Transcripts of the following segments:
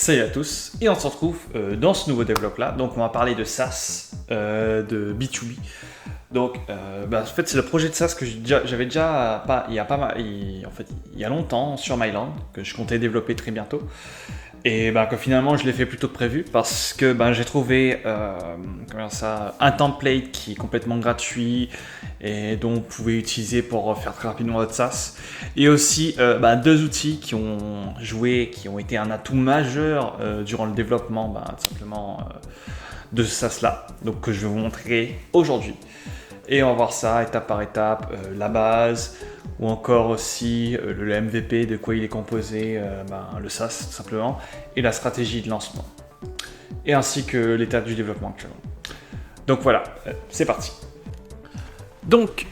Salut à tous, et on se retrouve dans ce nouveau devlog là. Donc on va parler de SaaS, de B2B. Donc en fait c'est le projet de SaaS que j'avais déjà il y a pas mal, il y a longtemps sur Myland, que je comptais développer très bientôt. Et que finalement je l'ai fait plus tôt que prévu parce que j'ai trouvé un template qui est complètement gratuit et dont vous pouvez utiliser pour faire très rapidement votre SaaS. Et aussi deux outils qui ont été un atout majeur durant le développement de ce SaaS là, donc que je vais vous montrer aujourd'hui. Et on va voir ça étape par étape, la base, ou encore aussi le MVP, de quoi il est composé, le SaaS tout simplement, et la stratégie de lancement, et ainsi que l'état du développement actuellement. Donc voilà, c'est parti. Donc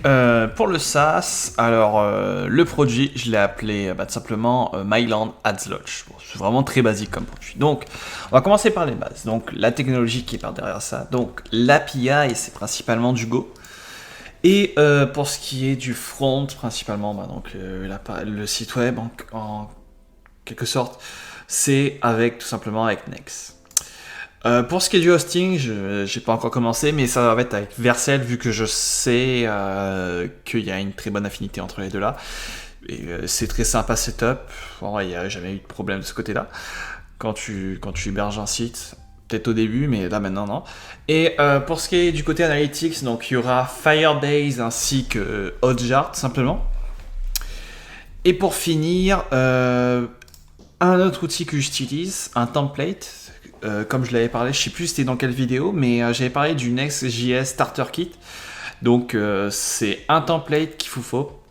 pour le SaaS, alors le produit, je l'ai appelé tout simplement Myland Ads Launch. Bon, c'est vraiment très basique comme produit. Donc on va commencer par les bases. Donc la technologie qui est par derrière ça. Donc l'API, c'est principalement du Go. Et pour ce qui est du front, principalement, le site web, en quelque sorte, c'est tout simplement avec Next. Pour ce qui est du hosting, je n'ai pas encore commencé, mais ça va être avec Vercel, vu que je sais qu'il y a une très bonne affinité entre les deux là. Et c'est très sympa setup. Bon, il n'y a jamais eu de problème de ce côté-là. Quand tu héberges un site, peut-être au début, mais là maintenant non. Et pour ce qui est du côté analytics, donc il y aura Firebase ainsi que Hotjar tout simplement. Et pour finir, un autre outil que j'utilise, un template, comme je l'avais parlé, je sais plus c'était dans quelle vidéo, mais j'avais parlé du Next.js Starter Kit. Donc c'est un template qu'il vous faut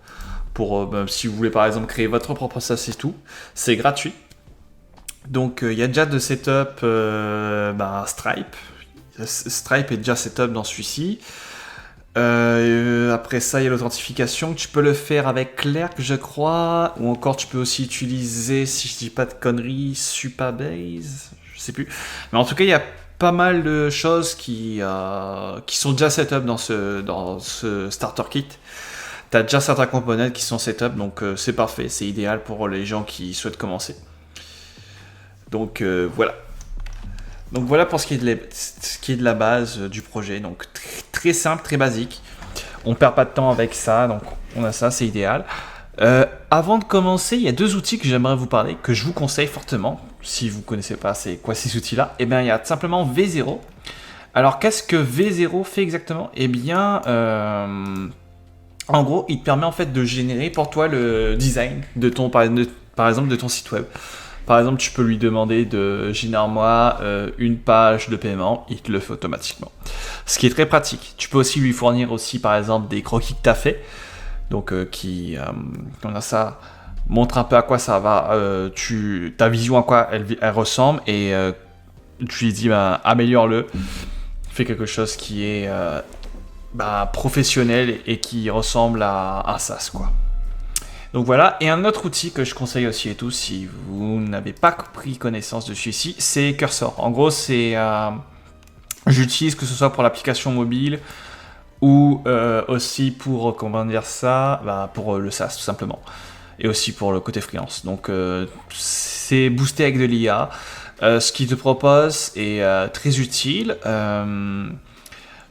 pour si vous voulez par exemple créer votre propre SaaS et tout. C'est gratuit. Donc il y a déjà de setup Stripe. Stripe est déjà setup dans celui-ci. Après ça, il y a l'authentification. Tu peux le faire avec Clerk, je crois. Ou encore, tu peux aussi utiliser, si je dis pas de conneries, Supabase. Je sais plus. Mais en tout cas, il y a pas mal de choses qui sont déjà setup dans ce starter kit. Tu as déjà certains components qui sont setup, donc c'est parfait. C'est idéal pour les gens qui souhaitent commencer. Donc voilà. Donc voilà pour ce qui est de la base du projet. Donc très simple, très basique. On perd pas de temps avec ça, donc on a ça, c'est idéal. Avant de commencer, il y a deux outils que j'aimerais vous parler, que je vous conseille fortement. Si vous ne connaissez pas c'est quoi ces outils-là, il y a tout simplement V0. Alors qu'est-ce que V0 fait exactement ? En gros, il te permet en fait de générer pour toi le design de par exemple de ton site web. Par exemple, tu peux lui demander de génère-moi une page de paiement, il te le fait automatiquement. Ce qui est très pratique. Tu peux aussi lui fournir aussi, par exemple, des croquis que tu as fait, donc ça montre un peu à quoi ça va, ta vision à quoi elle ressemble, et tu lui dis améliore-le, fais quelque chose qui est professionnel et qui ressemble à un SaaS, quoi. Donc voilà, et un autre outil que je conseille aussi et tout, si vous n'avez pas pris connaissance de celui-ci, c'est Cursor. En gros, j'utilise que ce soit pour l'application mobile ou aussi pour, pour le SaaS tout simplement. Et aussi pour le côté freelance. Donc c'est boosté avec de l'IA. Ce qu'il te propose est très utile.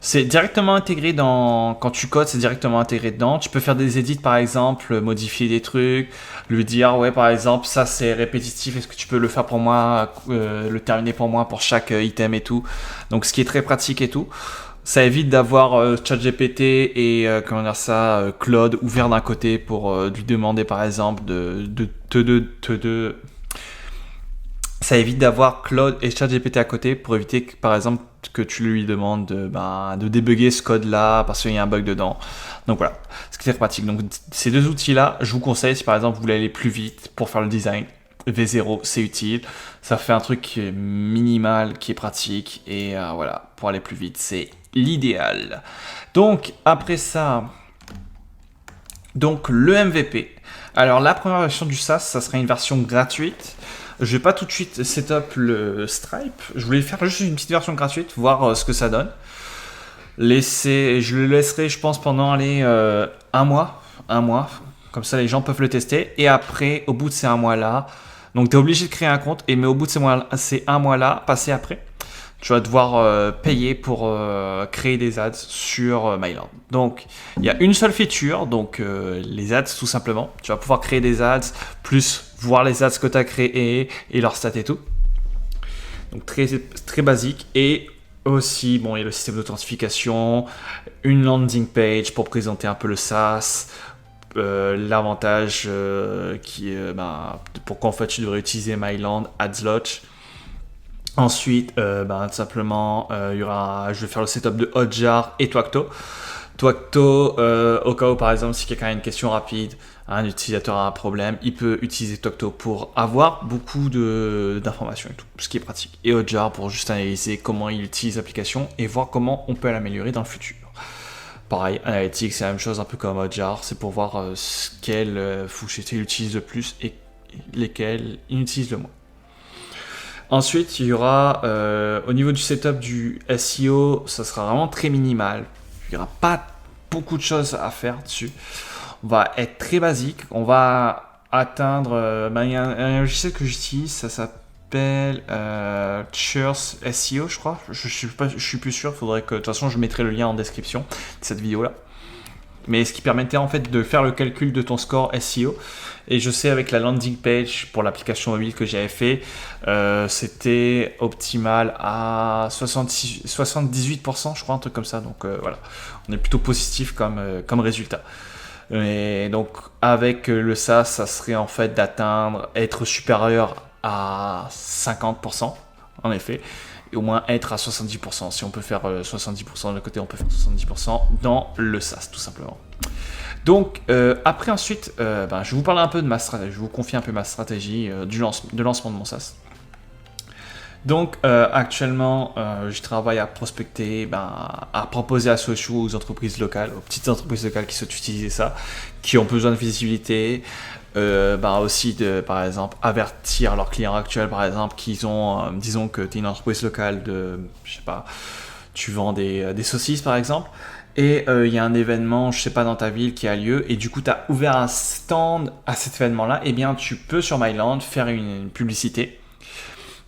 C'est directement intégré quand tu codes, c'est directement intégré dedans. Tu peux faire des edits par exemple, modifier des trucs, lui dire ouais par exemple ça c'est répétitif, est-ce que tu peux le faire pour moi, le terminer pour moi pour chaque item et tout. Donc ce qui est très pratique et tout. Ça évite d'avoir ChatGPT et Claude ouvert d'un côté pour lui demander par exemple ça évite d'avoir Claude et ChatGPT à côté pour éviter que, par exemple, que tu lui demandes de débugger ce code-là parce qu'il y a un bug dedans. Donc voilà, ce qui est pratique. Donc ces deux outils-là, je vous conseille si par exemple vous voulez aller plus vite pour faire le design. V0, c'est utile. Ça fait un truc qui est minimal, qui est pratique. Et voilà, pour aller plus vite, c'est l'idéal. Donc après ça, le MVP. Alors la première version du SaaS, ça sera une version gratuite. Je vais pas tout de suite setup le Stripe. Je voulais faire juste une petite version gratuite, voir ce que ça donne. Je le laisserai, je pense, pendant un mois. Comme ça, les gens peuvent le tester. Et après, au bout de ces un mois-là, Donc tu es obligé de créer un compte, mais au bout de ces un mois-là, passé après, tu vas devoir payer pour créer des ads sur Myland. Donc, il y a une seule feature, donc les ads tout simplement. Tu vas pouvoir créer des ads, plus voir les ads que tu as créés et leur stats et tout. Donc, très basique. Et aussi, bon, il y a le système d'authentification, une landing page pour présenter un peu le SaaS, l'avantage qui est pourquoi en fait tu devrais utiliser Myland, AdsLaunch. Ensuite, tout simplement, je vais faire le setup de Hotjar et Twacto. Twacto, au cas où, par exemple, si quelqu'un a une question rapide, un utilisateur a un problème, il peut utiliser Twacto pour avoir beaucoup d'informations et tout, ce qui est pratique. Et Hotjar pour juste analyser comment il utilise l'application et voir comment on peut l'améliorer dans le futur. Pareil, Analytics, c'est la même chose, un peu comme Hotjar, c'est pour voir quelles fonctionnalités il utilise le plus et lesquelles il utilise le moins. Ensuite, il y aura, au niveau du setup du SEO, ça sera vraiment très minimal. Il n'y aura pas beaucoup de choses à faire dessus. On va être très basique. On va atteindre... il y a un logiciel que j'utilise, ça s'appelle Cheers SEO, je crois. Je suis plus sûr. Faudrait que, de toute façon, je mettrai le lien en description de cette vidéo-là. Mais ce qui permettait en fait de faire le calcul de ton score SEO. Et je sais avec la landing page pour l'application mobile que j'avais fait, c'était optimal à 78%, je crois, un truc comme ça. Donc voilà, on est plutôt positif comme résultat. Et donc avec le SaaS, ça serait en fait être supérieur à 50%, en effet. Et au moins être à 70%. Si on peut faire 70% de l'autre côté, on peut faire 70% dans le SaaS, tout simplement. Donc, après, ensuite, je vais vous parler un peu de ma stratégie. Je vous confie un peu ma stratégie de lancement de mon SaaS. Donc, actuellement, je travaille à prospecter, à proposer la solution aux entreprises locales, aux petites entreprises locales qui souhaitent utiliser ça, qui ont besoin de visibilité. Aussi par exemple avertir leurs clients actuels, par exemple, qu'ils ont, disons que tu es une entreprise locale de, je sais pas, tu vends des saucisses par exemple, et il y a un événement, je sais pas, dans ta ville qui a lieu, et du coup tu as ouvert un stand à cet événement-là, et bien tu peux sur Myland faire une publicité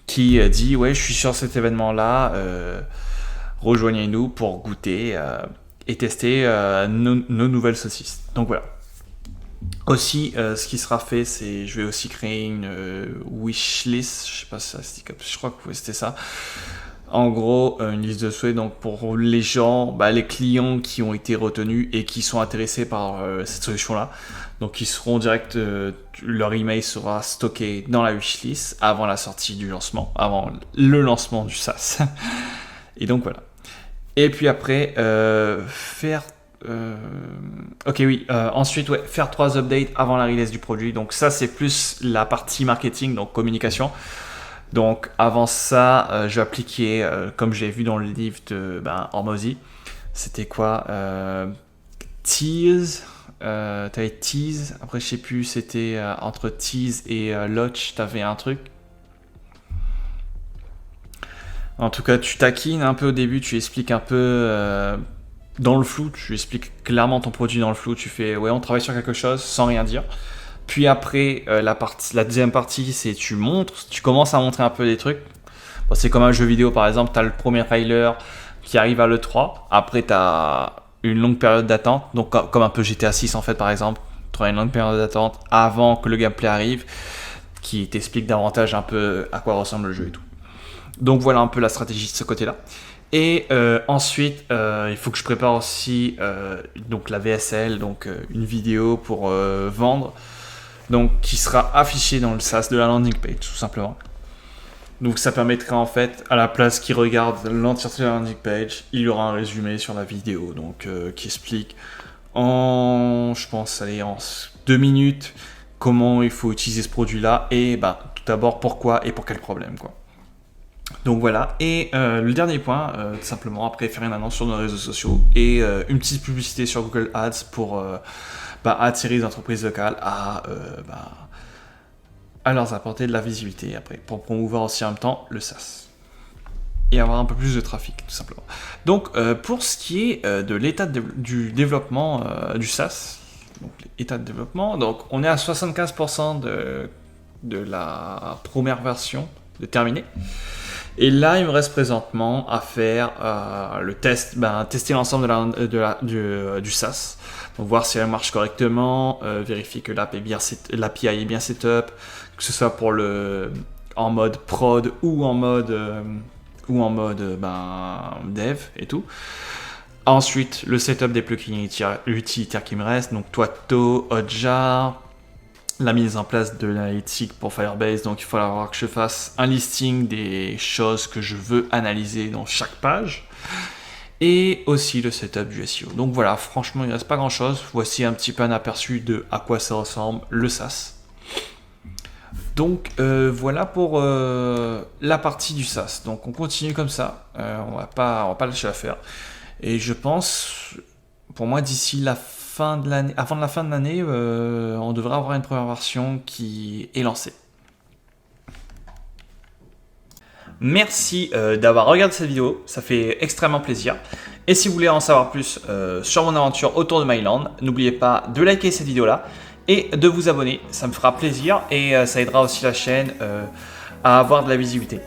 qui dit ouais, je suis sur cet événement-là, rejoignez-nous pour goûter et tester nos nouvelles saucisses. Donc voilà. Aussi, ce qui sera fait, c'est je vais aussi créer une wishlist, je sais pas si ça se dit comme, je crois que c'était ça. En gros, une liste de souhaits donc pour les gens, les clients qui ont été retenus et qui sont intéressés par cette solution-là. Donc ils seront direct, leur email sera stocké dans la wishlist avant la sortie du lancement, avant le lancement du SaaS. Et donc voilà. Et puis après, ensuite, faire 3 updates avant la release du produit. Donc ça, c'est plus la partie marketing, donc communication. Donc avant ça, je vais appliquer, comme j'ai vu dans le livre de Hormozy, c'était quoi Tease. T'avais Tease. Après, je sais plus, c'était entre Tease et Lodge, t'avais un truc. En tout cas, tu taquines un peu au début, tu expliques un peu... dans le flou, tu expliques clairement ton produit dans le flou, tu fais ouais, on travaille sur quelque chose sans rien dire. Puis après, la deuxième partie, c'est tu commences à montrer un peu des trucs. Bon, c'est comme un jeu vidéo par exemple, tu as le premier trailer qui arrive à l'E3, après tu as une longue période d'attente, donc comme un peu GTA 6 en fait par exemple, tu auras une longue période d'attente avant que le gameplay arrive, qui t'explique davantage un peu à quoi ressemble le jeu et tout. Donc voilà un peu la stratégie de ce côté-là. Et ensuite, il faut que je prépare aussi donc la VSL, donc une vidéo pour vendre, donc qui sera affichée dans le SaaS de la landing page, tout simplement. Donc ça permettra en fait, à la place qu'ils regardent l'entièreté de la landing page, il y aura un résumé sur la vidéo, donc qui explique en 2 minutes comment il faut utiliser ce produit-là et tout d'abord pourquoi et pour quel problème, quoi. Donc voilà, et le dernier point, tout simplement, après faire une annonce sur nos réseaux sociaux et une petite publicité sur Google Ads pour attirer les entreprises locales à leur apporter de la visibilité après, pour promouvoir aussi en même temps le SaaS et avoir un peu plus de trafic, tout simplement. Donc pour ce qui est de l'état du développement du SaaS, donc l'état de développement, donc on est à 75% de de la première version de terminer. Et là, il me reste présentement à faire le test, tester l'ensemble du SaaS. Donc voir si elle marche correctement, vérifier que l'API est bien setup, que ce soit pour en mode prod ou en mode dev et tout. Ensuite, le setup des plugins utilitaires qui me restent, donc Twatto, Hotjar, la mise en place de l'analytique pour Firebase. Donc il faut falloir que je fasse un listing des choses que je veux analyser dans chaque page. Et aussi le setup du SEO. Donc voilà, franchement, il ne reste pas grand chose. Voici un petit peu un aperçu de à quoi ça ressemble le SaaS. Donc voilà pour la partie du SaaS. Donc on continue comme ça. On va pas lâcher l'affaire. Et je pense, pour moi, d'ici la fin de l'année, avant la fin de l'année, on devrait avoir une première version qui est lancée. Merci d'avoir regardé cette vidéo, ça fait extrêmement plaisir. Et si vous voulez en savoir plus sur mon aventure autour de Myland, n'oubliez pas de liker cette vidéo-là et de vous abonner, ça me fera plaisir et ça aidera aussi la chaîne à avoir de la visibilité.